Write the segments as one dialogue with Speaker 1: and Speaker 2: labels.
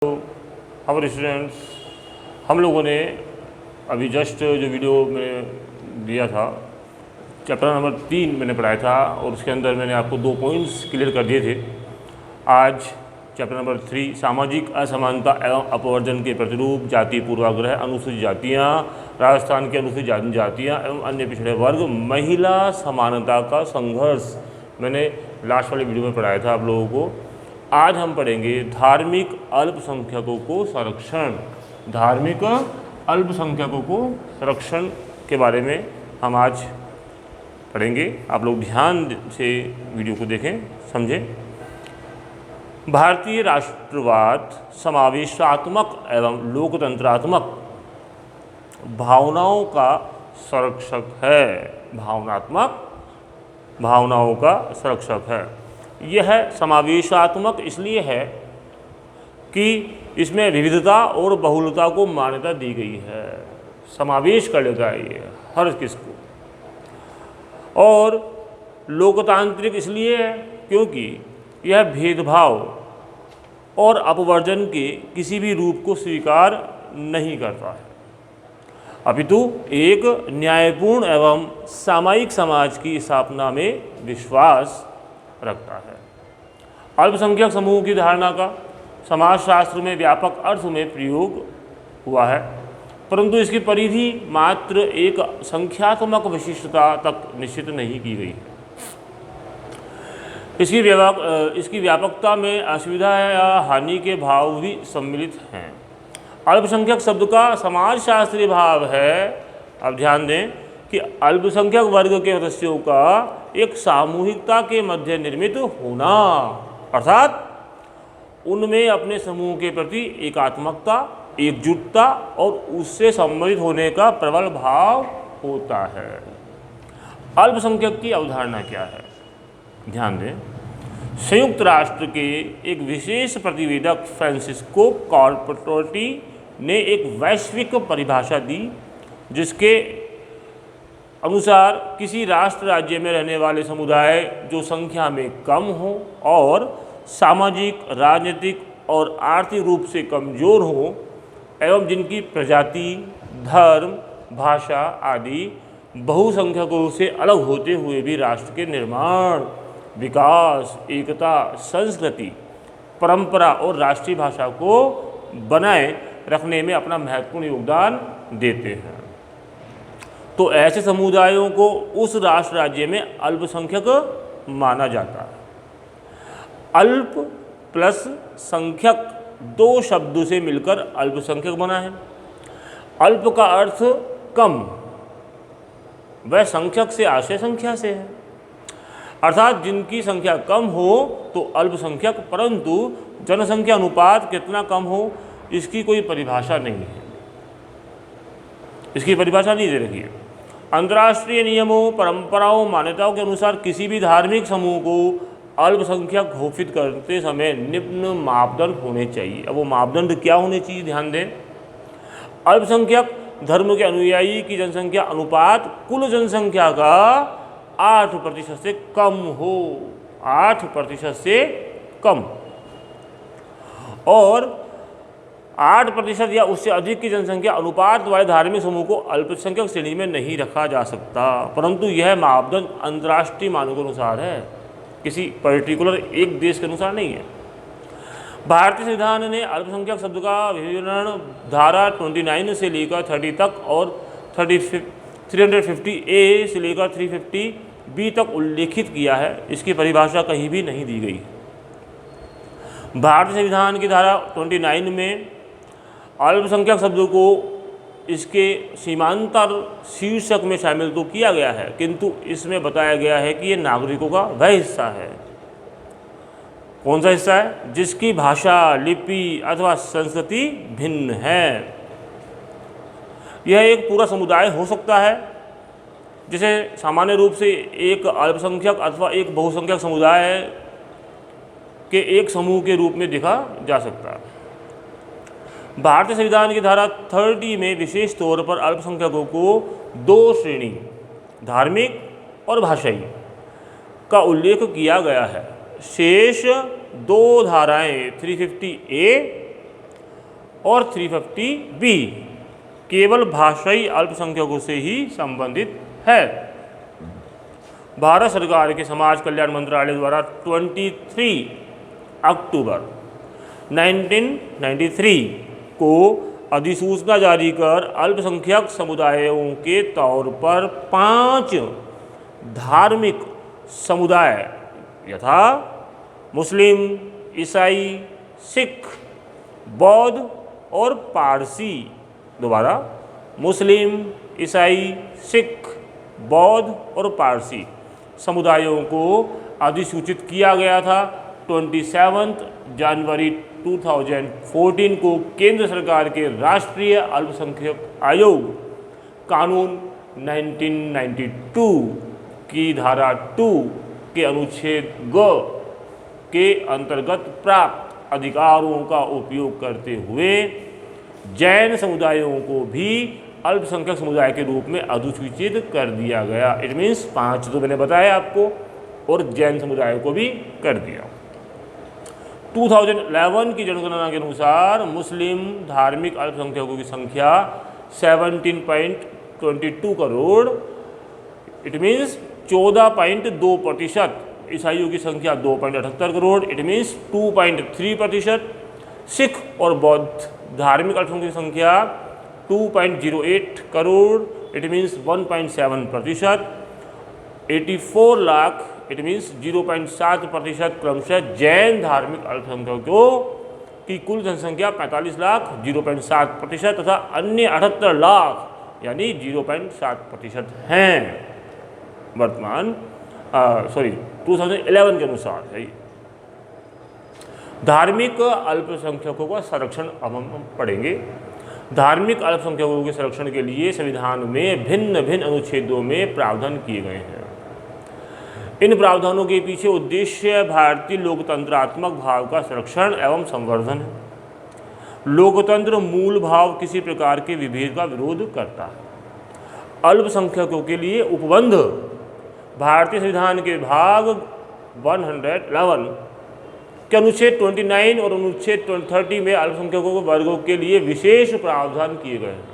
Speaker 1: हमारे स्टूडेंट्स, हम लोगों ने अभी जस्ट जो वीडियो में दिया था चैप्टर नंबर 3 मैंने पढ़ाया था और उसके अंदर मैंने आपको 2 पॉइंट्स क्लियर कर दिए थे। आज चैप्टर नंबर 3 सामाजिक असमानता एवं अपवर्जन के प्रतिरूप, जाति पूर्वाग्रह, अनुसूचित जातियाँ, राजस्थान की अनुसूचित जनजातियाँ एवं अन्य पिछड़े वर्ग, महिला समानता का संघर्ष मैंने लास्ट वाले वीडियो में पढ़ाया था आप लोगों को। आज हम पढ़ेंगे धार्मिक अल्पसंख्यकों को संरक्षण। धार्मिक अल्पसंख्यकों को संरक्षण के बारे में हम आज पढ़ेंगे। आप लोग ध्यान से वीडियो को देखें, समझें। भारतीय राष्ट्रवाद समावेशात्मक एवं लोकतंत्रात्मक भावनाओं का संरक्षक है। भावनात्मक भावनाओं का संरक्षक है। यह समावेशात्मक इसलिए है कि इसमें विविधता और बहुलता को मान्यता दी गई है। समावेश कर लेता है ये हर किसको। और लोकतांत्रिक इसलिए है क्योंकि यह भेदभाव और अपवर्जन के किसी भी रूप को स्वीकार नहीं करता है, अपितु एक न्यायपूर्ण एवं सामायिक समाज की स्थापना में विश्वास रखता है। अल्पसंख्यक समूह की धारणा का समाजशास्त्र में व्यापक अर्थ में प्रयोग हुआ है, परंतु इसकी परिधि मात्र एक संख्यात्मक विशिष्टता तक निश्चित नहीं की गई है। इसकी व्यापकता में असुविधा या हानि के भाव भी सम्मिलित हैं। अल्पसंख्यक शब्द का समाजशास्त्रीय भाव है, अब ध्यान दें, कि अल्पसंख्यक वर्ग के सदस्यों का एक सामूहिकता के मध्य निर्मित होना, अर्थात उनमें अपने समूह के प्रति एकात्मकता, एकजुटता और उससे संबंधित होने का प्रबल भाव होता है। अल्पसंख्यक की अवधारणा क्या है? ध्यान दें, संयुक्त राष्ट्र के एक विशेष प्रतिवेदक फ्रांसिस्को कॉर्पोरेटी ने एक वैश्विक परिभाषा दी, जिसके अनुसार किसी राष्ट्र राज्य में रहने वाले समुदाय जो संख्या में कम हो और सामाजिक, राजनीतिक और आर्थिक रूप से कमजोर हो एवं जिनकी प्रजाति, धर्म, भाषा आदि बहुसंख्यकों से अलग होते हुए भी राष्ट्र के निर्माण, विकास, एकता, संस्कृति, परंपरा और राष्ट्रीय भाषा को बनाए रखने में अपना महत्वपूर्ण योगदान देते हैं, तो ऐसे समुदायों को उस राष्ट्र राज्य में अल्पसंख्यक माना जाता है। अल्प प्लस संख्यक दो शब्दों से मिलकर अल्पसंख्यक बना है। अल्प का अर्थ कम, वह संख्यक से आशय संख्या से है, अर्थात जिनकी संख्या कम हो तो अल्पसंख्यक, परंतु जनसंख्या अनुपात कितना कम हो इसकी कोई परिभाषा नहीं है, इसकी परिभाषा नहीं दे रखी है। अंतर्राष्ट्रीय नियमों, परंपराओं, मान्यताओं के अनुसार किसी भी धार्मिक समूह को अल्पसंख्यक घोषित करते समय निम्न मापदंड होने चाहिए। अब वो मापदंड क्या होने चाहिए? ध्यान दें, अल्पसंख्यक धर्म के अनुयायी की जनसंख्या अनुपात कुल जनसंख्या का 8% से कम हो, 8% से कम, और 8% या उससे अधिक की जनसंख्या अनुपात वाले धार्मिक समूह को अल्पसंख्यक श्रेणी में नहीं रखा जा सकता, परंतु यह मापदंड अंतर्राष्ट्रीय मानकों के अनुसार है, किसी पर्टिकुलर एक देश के अनुसार नहीं है। भारतीय संविधान ने अल्पसंख्यक शब्द का विवरण धारा 29 से लेकर 30 तक और 350A से लेकर 350B तक उल्लेखित किया है। इसकी परिभाषा कहीं भी नहीं दी गई। भारतीय संविधान की धारा 29 में अल्पसंख्यक शब्दों को इसके सीमांतर शीर्षक में शामिल तो किया गया है, किंतु इसमें बताया गया है कि ये नागरिकों का वह हिस्सा है। कौन सा हिस्सा है? जिसकी भाषा, लिपि अथवा संस्कृति भिन्न है। यह एक पूरा समुदाय हो सकता है, जिसे सामान्य रूप से एक अल्पसंख्यक अथवा एक बहुसंख्यक समुदाय के एक समूह के रूप में देखा जा सकता है। भारतीय संविधान की धारा 30 में विशेष तौर पर अल्पसंख्यकों को 2 श्रेणी, धार्मिक और भाषाई, का उल्लेख किया गया है। शेष 2 धाराएं 350A और 350 बी केवल भाषाई अल्पसंख्यकों से ही संबंधित है। भारत सरकार के समाज कल्याण मंत्रालय द्वारा 23 अक्टूबर 1993 को अधिसूचना जारी कर अल्पसंख्यक समुदायों के तौर पर 5 धार्मिक समुदाय यथा मुस्लिम, ईसाई, सिख, बौद्ध और पारसी, दोबारा मुस्लिम, ईसाई, सिख, बौद्ध और पारसी समुदायों को अधिसूचित किया गया था। 27 जनवरी 2014 को केंद्र सरकार के राष्ट्रीय अल्पसंख्यक आयोग कानून 1992 की धारा 2 के अनुच्छेद ग के अंतर्गत प्राप्त अधिकारों का उपयोग करते हुए जैन समुदायों को भी अल्पसंख्यक समुदाय के रूप में अधिसूचित कर दिया गया। इट मीन्स 5 तो मैंने बताया आपको, और जैन समुदाय को भी कर दिया। 2011 की जनगणना के अनुसार मुस्लिम धार्मिक अल्पसंख्यकों की संख्या 17.22 करोड़, इट मीन्स 14.2%, ईसाइयों की संख्या 2.78 करोड़, इट मीन्स 2.3%, सिख और बौद्ध धार्मिक अल्पसंख्यकों की संख्या 2.08 crore, it means 1.7%, 84 lakh, it means 0.7% क्रमशः जैन धार्मिक अल्पसंख्यकों की कुल जनसंख्या 45 लाख 0.7% तथा अन्य 78 लाख यानी 0.7% हैं वर्तमान 2011 के अनुसार है। धार्मिक अल्पसंख्यकों का संरक्षण अब हम पढ़ेंगे। धार्मिक अल्पसंख्यकों के संरक्षण के लिए संविधान में भिन्न भिन्न अनुच्छेदों में प्रावधान किए गए हैं। इन प्रावधानों के पीछे उद्देश्य भारतीय लोकतंत्रात्मक भाव का संरक्षण एवं संवर्धन है। लोकतंत्र मूल भाव किसी प्रकार के विभेद का विरोध करता है। अल्पसंख्यकों के लिए उपबंध भारतीय संविधान के भाग 111 के अनुच्छेद 29 और अनुच्छेद 30 में अल्पसंख्यकों के वर्गों के लिए विशेष प्रावधान किए गए हैं।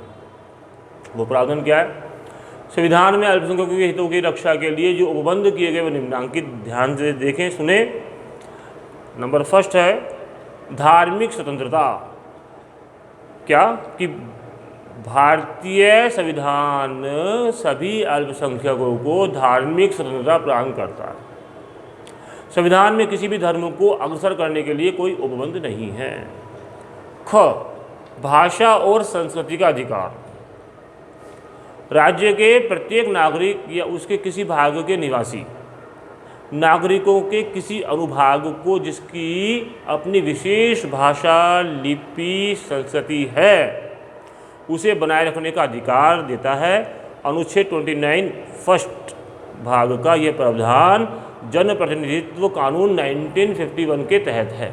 Speaker 1: वो प्रावधान क्या है? संविधान में अल्पसंख्यकों के हितों की रक्षा के लिए जो उपबंध किए गए वो निम्नांकित, ध्यान से देखें, सुने। नंबर फर्स्ट है धार्मिक स्वतंत्रता। क्या कि भारतीय संविधान सभी अल्पसंख्यकों को धार्मिक स्वतंत्रता प्रदान करता है। संविधान में किसी भी धर्म को अग्रसर करने के लिए कोई उपबंध नहीं है। ख भाषा और संस्कृति का अधिकार। राज्य के प्रत्येक नागरिक या उसके किसी भाग के निवासी नागरिकों के किसी अनुभाग को जिसकी अपनी विशेष भाषा, लिपि, संस्कृति है उसे बनाए रखने का अधिकार देता है। अनुच्छेद 29 फर्स्ट भाग का यह प्रावधान जनप्रतिनिधित्व कानून 1951 के तहत है।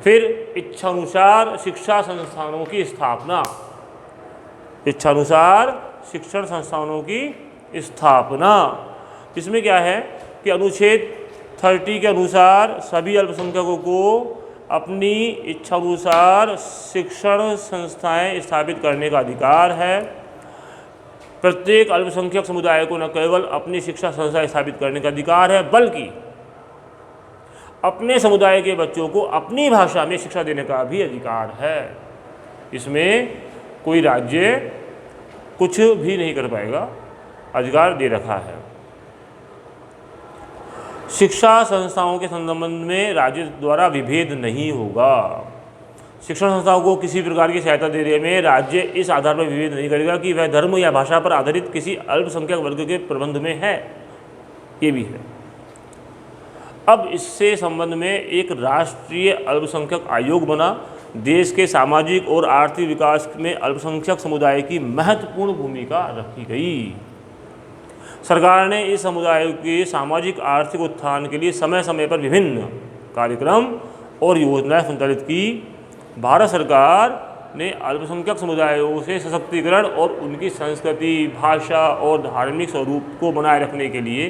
Speaker 1: फिर इच्छानुसार शिक्षा संस्थानों की स्थापना। इच्छानुसार शिक्षण संस्थानों की स्थापना, इसमें क्या है कि अनुच्छेद 30 के अनुसार सभी अल्पसंख्यकों को अपनी इच्छानुसार शिक्षण संस्थाएं स्थापित करने का अधिकार है। प्रत्येक अल्पसंख्यक समुदाय को न केवल अपनी शिक्षा संस्थाएं स्थापित करने का अधिकार है बल्कि अपने समुदाय के बच्चों को अपनी भाषा में शिक्षा देने का भी अधिकार है। इसमें कोई राज्य कुछ भी नहीं कर पाएगा, अधिकार दे रखा है। शिक्षा संस्थाओं के संबंध में राज्य द्वारा विभेद नहीं होगा। शिक्षण संस्थाओं को किसी प्रकार की सहायता देने में राज्य इस आधार पर विभेद नहीं करेगा कि वह धर्म या भाषा पर आधारित किसी अल्पसंख्यक वर्ग के प्रबंध में है, ये भी है। अब इससे संबंध में एक राष्ट्रीय अल्पसंख्यक आयोग बना। देश के सामाजिक और आर्थिक विकास में अल्पसंख्यक समुदाय की महत्वपूर्ण भूमिका रखी गई। सरकार ने इस समुदाय के सामाजिक आर्थिक उत्थान के लिए समय समय पर विभिन्न कार्यक्रम और योजनाएं संचालित की। भारत सरकार ने अल्पसंख्यक समुदायों से सशक्तिकरण और उनकी संस्कृति, भाषा और धार्मिक स्वरूप को बनाए रखने के लिए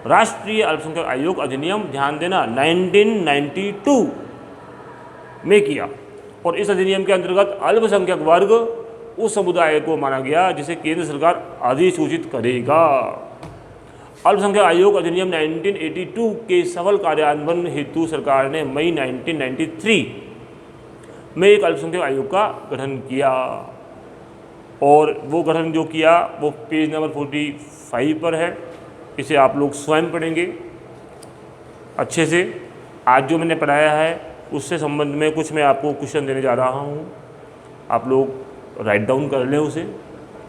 Speaker 1: राष्ट्रीय अल्पसंख्यक आयोग अधिनियम, ध्यान देना, 1992 में किया। और इस अधिनियम के अंतर्गत अल्पसंख्यक वर्ग उस समुदाय को माना गया जिसे केंद्र सरकार अधिसूचित करेगा। अल्पसंख्यक आयोग अधिनियम 1982 के सफल कार्यान्वयन हेतु सरकार ने मई 1993 में एक अल्पसंख्यक आयोग का गठन किया, और वो गठन जो किया वो पेज नंबर 45 पर है। इसे आप लोग स्वयं पढ़ेंगे अच्छे से। आज जो मैंने पढ़ाया है उससे संबंध में कुछ मैं आपको क्वेश्चन देने जा रहा हूँ, आप लोग राइट डाउन कर लें, उसे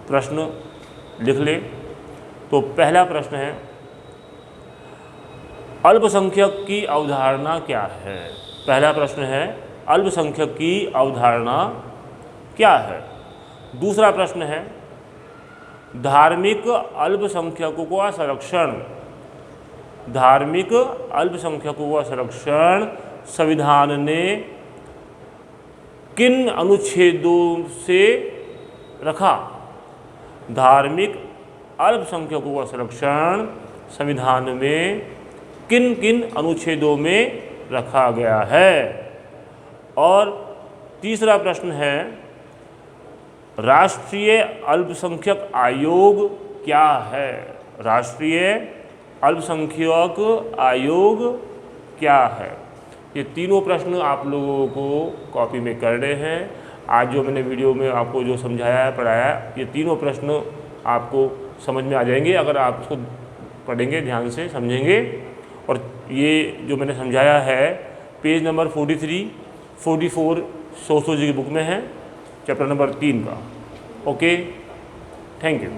Speaker 1: प्रश्न लिख लें। तो पहला प्रश्न है, अल्पसंख्यक की अवधारणा क्या है? पहला प्रश्न है, अल्पसंख्यक की अवधारणा क्या है? दूसरा प्रश्न है, धार्मिक अल्पसंख्यकों का संरक्षण, धार्मिक अल्पसंख्यकों का संरक्षण संविधान ने किन अनुच्छेदों से रखा? धार्मिक अल्पसंख्यकों का संरक्षण संविधान में किन किन अनुच्छेदों में रखा गया है? और तीसरा प्रश्न है, राष्ट्रीय अल्पसंख्यक आयोग क्या है? राष्ट्रीय अल्पसंख्यक आयोग क्या है? ये तीनों प्रश्न आप लोगों को कॉपी में करने हैं। आज जो मैंने वीडियो में आपको जो समझाया है, पढ़ाया है, ये तीनों प्रश्न आपको समझ में आ जाएंगे अगर आप उसको पढ़ेंगे, ध्यान से समझेंगे। और ये जो मैंने समझाया है पेज नंबर 43, 44 सोशियोलॉजी की बुक में है, चैप्टर नंबर 3 का। Okay, thank you.